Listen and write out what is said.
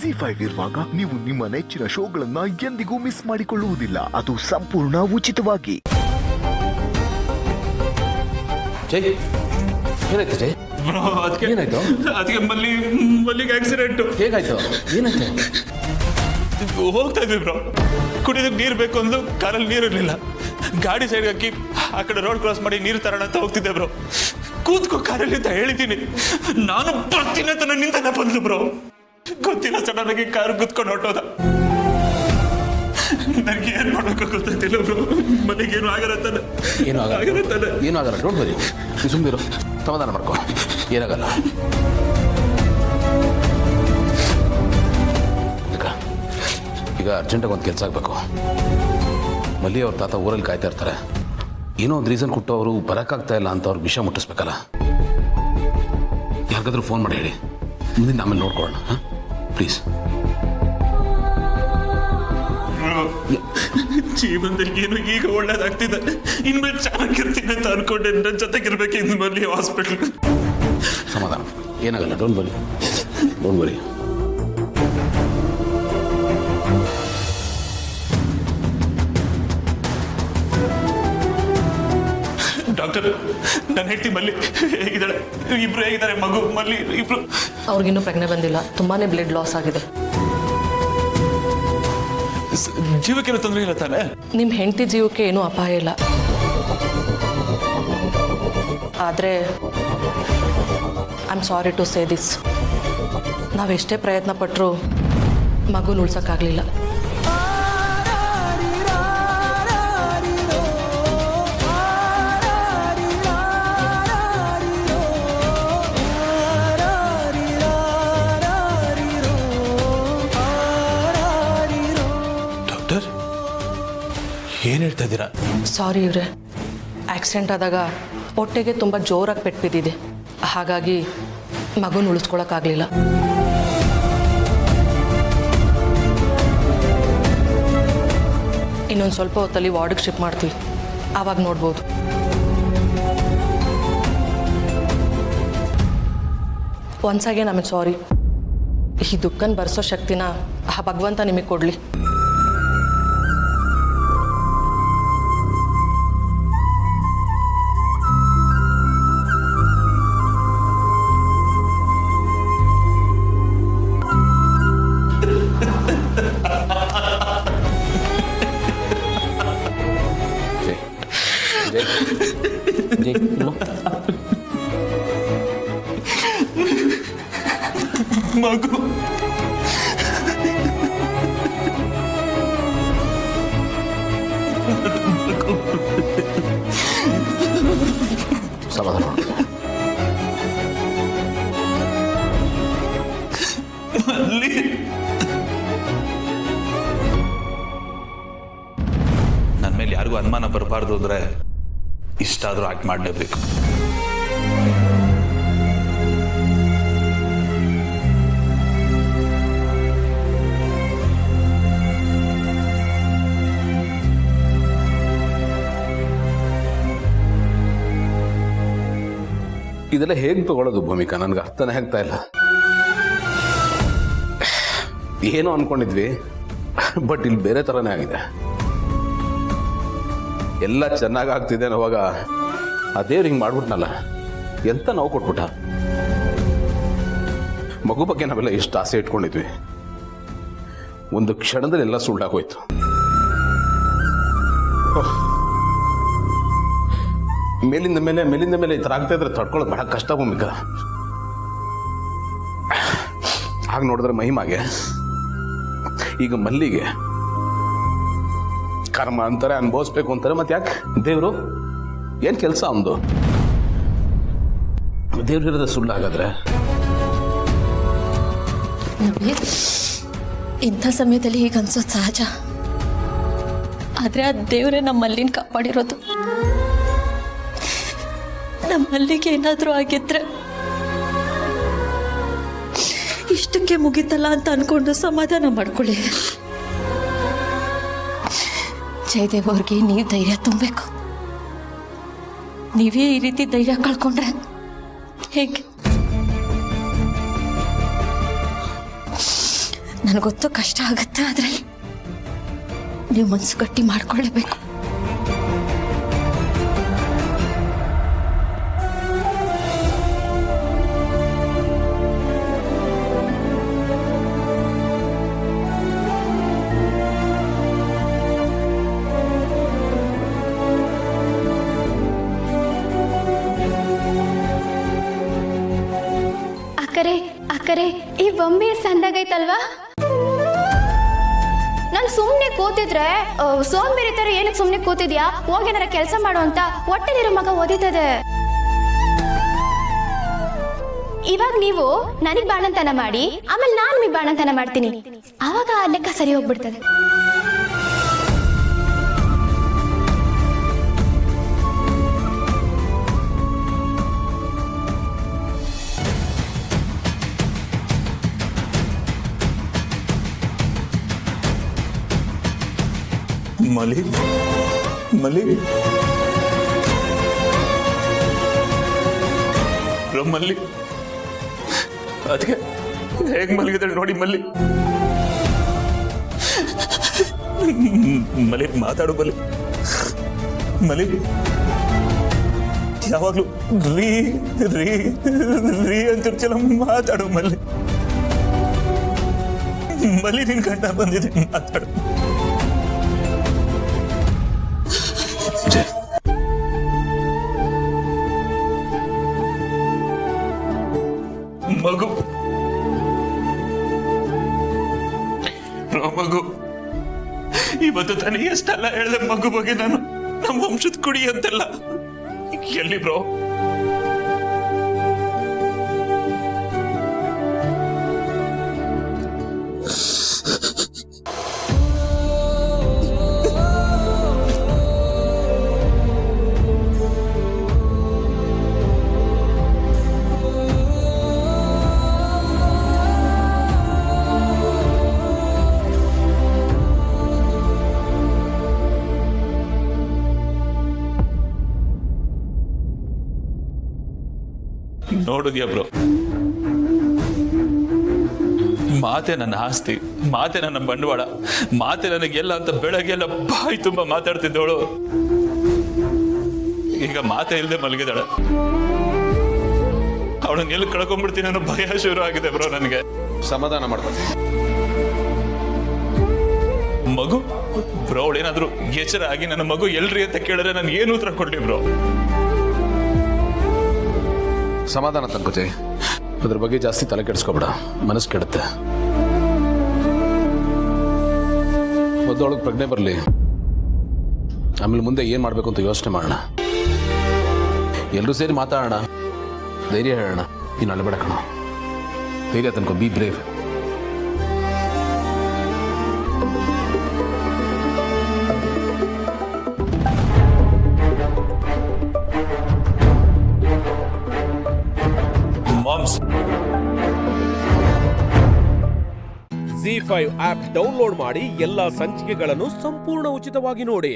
ZEE5 ಇರುವಾಗ ನೀವು ನಿಮ್ಮ ನೆಚ್ಚಿನ ಶೋಗಳನ್ನ ಎಂದಿಗೂ ಮಿಸ್ ಮಾಡಿಕೊಳ್ಳುವುದಿಲ್ಲ. ಅದು ಸಂಪೂರ್ಣ ಉಚಿತವಾಗಿ. ಜೈ ಏನಾಯ್ತು ಜೈ? ಏನಾಯ್ತು? ಅದಕ್ಕೆ ಮಲ್ಲಿಗೆ ಆಕ್ಸಿಡೆಂಟ್. ಹೇಗಾಯ್ತು? ಏನಾಯ್ತು? ಹೋಗ್ತಾ ಇದ್ವಿ ಬ್ರೋ, ಕುಡಿಯೋದಕ್ಕೆ ನೀರು ಬೇಕು ಅಂದು ಕಾರಲ್ಲಿ ನೀರು ಇರಲಿಲ್ಲ. ಗಾಡಿ ಸೈಡ್ ಹಾಕಿ ಆ ಕಡೆ ರೋಡ್ ಕ್ರಾಸ್ ಮಾಡಿ ನೀರು ತರೋಣ ಅಂತ ಹೋಗ್ತಿದ್ದೆ ಬ್ರೋ. ಕೂತ್ಕೋ ಕಾರಲ್ಲಿ ಅಂತ ಹೇಳಿದ್ದೀನಿ. ನಾನು ಬರ್ತೀನಿ ಅಂತ ನನ್ನಿಂದನೇ ಬಂದು ಬ್ರೋ. ಗೊತ್ತಿಲ್ಲ, ಸಡನ್ ಆಗಿ ಕಾರ್ ಕೂತ್ಕೊಂಡು ಹೊಟ್ಟೋದ. ನನಗೆ ಏನ್ ಮಾಡ್ಬೇಕು ಗೊತ್ತಾಯ್ತಿಲ್ಲ ಬ್ರೋ. ಮನೆಗೆ ಏನು ಆಗಲ್ಲ. ಏನೂ ಆಗಲ್ಲ. ಡೋಂಟ್ ವರಿ, ಸುಮ್ಮನಿರು, ಸಮಾಧಾನ ಮಾಡ್ಕೊ, ಏನಾಗಲ್ಲ. ಈಗ ಅರ್ಜೆಂಟಾಗಿ ಒಂದು ಕೆಲಸ ಆಗಬೇಕು. ಮಲ್ಲಿ ಅವ್ರ ತಾತ ಊರಲ್ಲಿ ಕಾಯ್ತಾ ಇರ್ತಾರೆ. ಏನೋ ಒಂದು ರೀಸನ್ ಕೊಟ್ಟು ಅವರು ಬರೋಕ್ಕಾಗ್ತಾ ಇಲ್ಲ ಅಂತ ಅವ್ರಿಗೆ ವಿಷಯ ಮುಟ್ಟಿಸ್ಬೇಕಲ್ಲ. ಯಾರಿಗಾದ್ರೂ ಫೋನ್ ಮಾಡಿ ಹೇಳಿ, ಮುಂದಿನ ಆಮೇಲೆ ನೋಡ್ಕೊಳ್ಳೋಣ. ಹಾಂ ಪ್ಲೀಸ್. ಜೀವನದಲ್ಲಿ ಏನು ಈಗ ಒಳ್ಳೇದಾಗ್ತಿದೆ, ಇನ್ಮೇಲೆ ಚೆನ್ನಾಗಿರ್ತೀನಿ ಅಂತ ಅನ್ಕೊಂಡೆ. ನನ್ನ ಜೊತೆಗಿರ್ಬೇಕು ಇನ್ನು ಮಲ್ಲಿ ಹಾಸ್ಪಿಟ್ಲ್. ಸಮಾಧಾನ, ಏನಾಗಲ್ಲ. Don't worry. ಡಾಕ್ಟರ್, ನಾನು ಹೇಳ್ತೀನಿ ಮಲ್ಲಿ ಹೇಗಿದ್ದಾಳೆ? ಇಬ್ರು ಹೇಗಿದ್ದಾರೆ? ಮಗು ಮಲ್ಲಿ ಇಬ್ರು? ಅವ್ರಿಗಿನ್ನೂ ಪ್ರಜ್ಞೆ ಬಂದಿಲ್ಲ. ತುಂಬಾನೇ ಬ್ಲಡ್ ಲಾಸ್ ಆಗಿದೆ. ಜೀವಕ್ಕೇನು ತೊಂದರೆ ಇಲ್ಲ ತಾನೆ? ನಿಮ್ಮ ಹೆಂಡತಿ ಜೀವಕ್ಕೆ ಏನೂ ಅಪಾಯ ಇಲ್ಲ. ಆದರೆ I am sorry to say this, ನಾವೆಷ್ಟೇ ಪ್ರಯತ್ನ ಪಟ್ಟರೂ ಮಗುನ ಉಳ್ಸೋಕ್ಕಾಗಲಿಲ್ಲ. ಏನು ಹೇಳ್ತಾ ಇದ್ದೀರಾ? ಸಾರಿ ಇವ್ರೆ, ಆಕ್ಸಿಡೆಂಟ್ ಆದಾಗ ಹೊಟ್ಟೆಗೆ ತುಂಬ ಜೋರಾಗಿ ಪೆಟ್ಟು ಬಿದ್ದಿದೆ. ಹಾಗಾಗಿ ಮಗುನ ಉಳಿಸ್ಕೊಳಕ್ಕಾಗಲಿಲ್ಲ. ಇನ್ನೊಂದು ಸ್ವಲ್ಪ ಹೊತ್ತಲ್ಲಿ ವಾರ್ಡಿಗೆ ಶಿಫ್ಟ್ ಮಾಡ್ತೀವಿ, ಆವಾಗ ನೋಡ್ಬೋದು. ಒನ್ಸ್ ಅಗೇನ್ ಐ ಆಮ್ ಸಾರಿ. ಈ ದುಃಖನ ಭರಿಸೋ ಶಕ್ತಿನ ಆ ಭಗವಂತ ನಿಮಗೆ ಕೊಡಲಿ. ಮಗು ಸಮಾಧಾನ. ನನ್ನ ಮೇಲೆ ಯಾರಿಗೂ ಅನುಮಾನ ಬರಬಾರ್ದು ಅಂದ್ರೆ ಇಷ್ಟಾದರೂ ಆಕ್ಟ್ ಮಾಡಲೇಬೇಕು. ಇದೆಲ್ಲ ಹೇಗೆ ತಗೊಳ್ಳೋದು ಭೂಮಿಕಾ? ನನಗೆ ಅರ್ಥನೇ ಆಗ್ತಾ ಇಲ್ಲ. ಏನೋ ಅನ್ಕೊಂಡಿದ್ವಿ, ಬಟ್ ಇಲ್ಲಿ ಬೇರೆ ಥರನೇ ಆಗಿದೆ. ಎಲ್ಲ ಚೆನ್ನಾಗಿ ಆಗ್ತಿದೆ ಅನ್ನೋವಾಗ ಅದೇ ಹಿಂಗೆ ಮಾಡ್ಬಿಟ್ನಲ್ಲ, ಎಂತ ನೋವು ಕೊಟ್ಬಿಟ್ಟ. ಮಗು ಬಗ್ಗೆ ನಾವೆಲ್ಲ ಎಷ್ಟು ಆಸೆ ಇಟ್ಕೊಂಡಿದ್ವಿ, ಒಂದು ಕ್ಷಣದಲ್ಲಿ ಎಲ್ಲ ಸುಳ್ಳಾಗೋಯ್ತು. ಮೇಲಿಂದ ಮೇಲೆ ಈ ಥರ ಆಗ್ತಾ ಇದ್ರೆ ತಡ್ಕೊಳ್ಳೋದು ಬಹಳ ಕಷ್ಟ ಭೂಮಿಕಾ. ಹಾಗೆ ನೋಡಿದ್ರೆ ಮಹಿಮಾಗೆ, ಈಗ ಮಲ್ಲಿಗೆ ಕರ್ಮ ಅಂತಾರೆ, ಅನುಭವಿಸ್ಬೇಕು ಅಂತಾರೆ. ಮತ್ತೆ ಯಾಕೆ ದೇವರು ಏನು ಕೆಲಸ ಅವನು? ದೇವ್ರಿರೋದ ಸುಳ್ಳಾಗಾದ್ರೆ ನಮಗೆ ಇಂಥ ಸಮಯದಲ್ಲಿ ಹೀಗೆ ಅನ್ಸೋದು ಸಹಜ. ಆದರೆ ಆ ದೇವರೇ ನಮ್ಮಲ್ಲಿನ ಕಾಪಾಡಿರೋದು. ನಮ್ಮಲ್ಲಿಗೆ ಏನಾದರೂ ಆಗಿದ್ರೆ ಇಷ್ಟಕ್ಕೆ ಮುಗಿತಲ್ಲ ಅಂತ ಅನ್ಕೊಂಡು ಸಮಾಧಾನ ಮಾಡ್ಕೊಳ್ಳಿ. ಜಯದೇವ್ ಅವ್ರಿಗೆ ನೀವು ಧೈರ್ಯ ತುಂಬಬೇಕು. ನೀವೇ ಈ ರೀತಿ ಧೈರ್ಯ ಕಳ್ಕೊಂಡ್ರೆ ಹೇಗೆ? ನನಗೊತ್ತು ಕಷ್ಟ ಆಗುತ್ತೆ, ಆದರೆ ನೀವು ಮನಸ್ಸು ಗಟ್ಟಿ ಮಾಡ್ಕೊಳ್ಳೇಬೇಕು. ಅಕ್ಕರೆ ಈ ಬೊಂಬೆ ಸಂದಾಗೈತಲ್ವಾ? ನಾನು ಸುಮ್ಮನೆ ಕೂತಿದ್ರೆ ಸೋಂಬೇರಿ ತರ ಏನಕ್ಕೆ ಸುಮ್ಮನೆ ಕೂತಿದ್ಯಾ, ಹೋಗೇನಾರ ಕೆಲಸ ಮಾಡು ಅಂತ ಹೊಟ್ಟೆಲಿರೋ ಮಗ ಓದಿತದೆ. ಇವಾಗ ನೀವು ನನಗ್ ಬಾಣಂತನ ಮಾಡಿ ಆಮೇಲೆ ನಾನು ನಿಮಗೆ ಬಾಣಂತನ ಮಾಡ್ತೀನಿ, ಆವಾಗ ಆ ಲೆಕ್ಕ ಸರಿ ಹೋಗ್ಬಿಡ್ತದೆ. ಮಲಿ ಮಲಿ ಮಲ್ಲಿ ಅದಕ್ಕೆ ಹೇಗ್ ಮಲಗಿದ್ರೆ ನೋಡಿ ಮಲ್ಲಿ. ಮಲಿ ಮಾತಾಡು ಮಲಿ. ಮಲಿ ಯಾವಾಗ್ಲೂ ರೀ ರೀ ರೀ ಅಂತಿರ್ತಿಲ್ಲ, ಮಾತಾಡು ಮಲ್ಲಿ. ಮಲಿ ನಿನ್ ಗಂಟ ಬಂದಿದೆ, ಮಾತಾಡು. ಮಗು ಮಗು ಇವತ್ತು ತಾನೇ ಎಷ್ಟೆಲ್ಲ ಹೇಳಿದೆ ಮಗು ಬಗ್ಗೆ ನಾನು, ನಮ್ಮ ವಂಶದ ಕುಡಿ ಅಂತೆಲ್ಲ. ಎಲ್ಲಿ ಬ್ರೋ? ನೋಡಿದ್ಯಾ ಬ್ರೋ, ಮಾತೆ ನನ್ನ ಆಸ್ತಿ, ಮಾತೆ ನನ್ನ ಬಂಡವಾಳ, ಮಾತೆ ನನಗೆಲ್ಲ ಅಂತ ಬೆಳಗ್ಗೆಲ್ಲ ಬಾಯಿ ತುಂಬಾ ಮಾತಾಡ್ತಿದ್ದವಳು ಈಗ ಮಾತೆ ಇಲ್ಲದೆ ಮಲಗಿದಾಳೆ. ಅವಳನ್ನ ಎಲ್ಲಿ ಕಳ್ಕೊಂಡ್ಬಿಡ್ತೀನಿ ಅನ್ನೋ ಭಯ ಶುರು ಆಗಿದೆ ಬ್ರೋ ನನಗೆ. ಸಮಾಧಾನ ಮಾಡ್ಕೊತೀನಿ. ಮಗು ಬ್ರೋ, ಅವಳೇನಾದ್ರು ಎಚ್ಚರ ಆಗಿ ನನ್ನ ಮಗು ಎಲ್ರಿ ಅಂತ ಕೇಳಿದ್ರೆ ನಾನು ಏನು ಉತ್ತರ ಕೊಡ್ಲಿ ಬ್ರೋ? ಸಮಾಧಾನ ತಂಕೋತಿ, ಅದ್ರ ಬಗ್ಗೆ ಜಾಸ್ತಿ ತಲೆ ಕೆಡಿಸ್ಕೊಬೇಡ, ಮನಸ್ಸು ಕೆಡುತ್ತೆ. ಮೊದಲೊಳಗೆ ಪ್ರಜ್ಞೆ ಬರಲಿ, ಆಮೇಲೆ ಮುಂದೆ ಏನು ಮಾಡಬೇಕು ಅಂತ ಯೋಚನೆ ಮಾಡೋಣ. ಎಲ್ಲರೂ ಸೇರಿ ಮಾತಾಡೋಣ, ಧೈರ್ಯ ಹೇಳೋಣ. ನೀನು ಅಳಬೇಡ ಕಣ, ಧೈರ್ಯ ತನ್ಕೋ, be brave. ZEE5 app download ಮಾಡಿ ಎಲ್ಲಾ ಸಂಚಿಕೆಗಳನ್ನು ಸಂಪೂರ್ಣ ಉಚಿತವಾಗಿ ನೋಡಿ.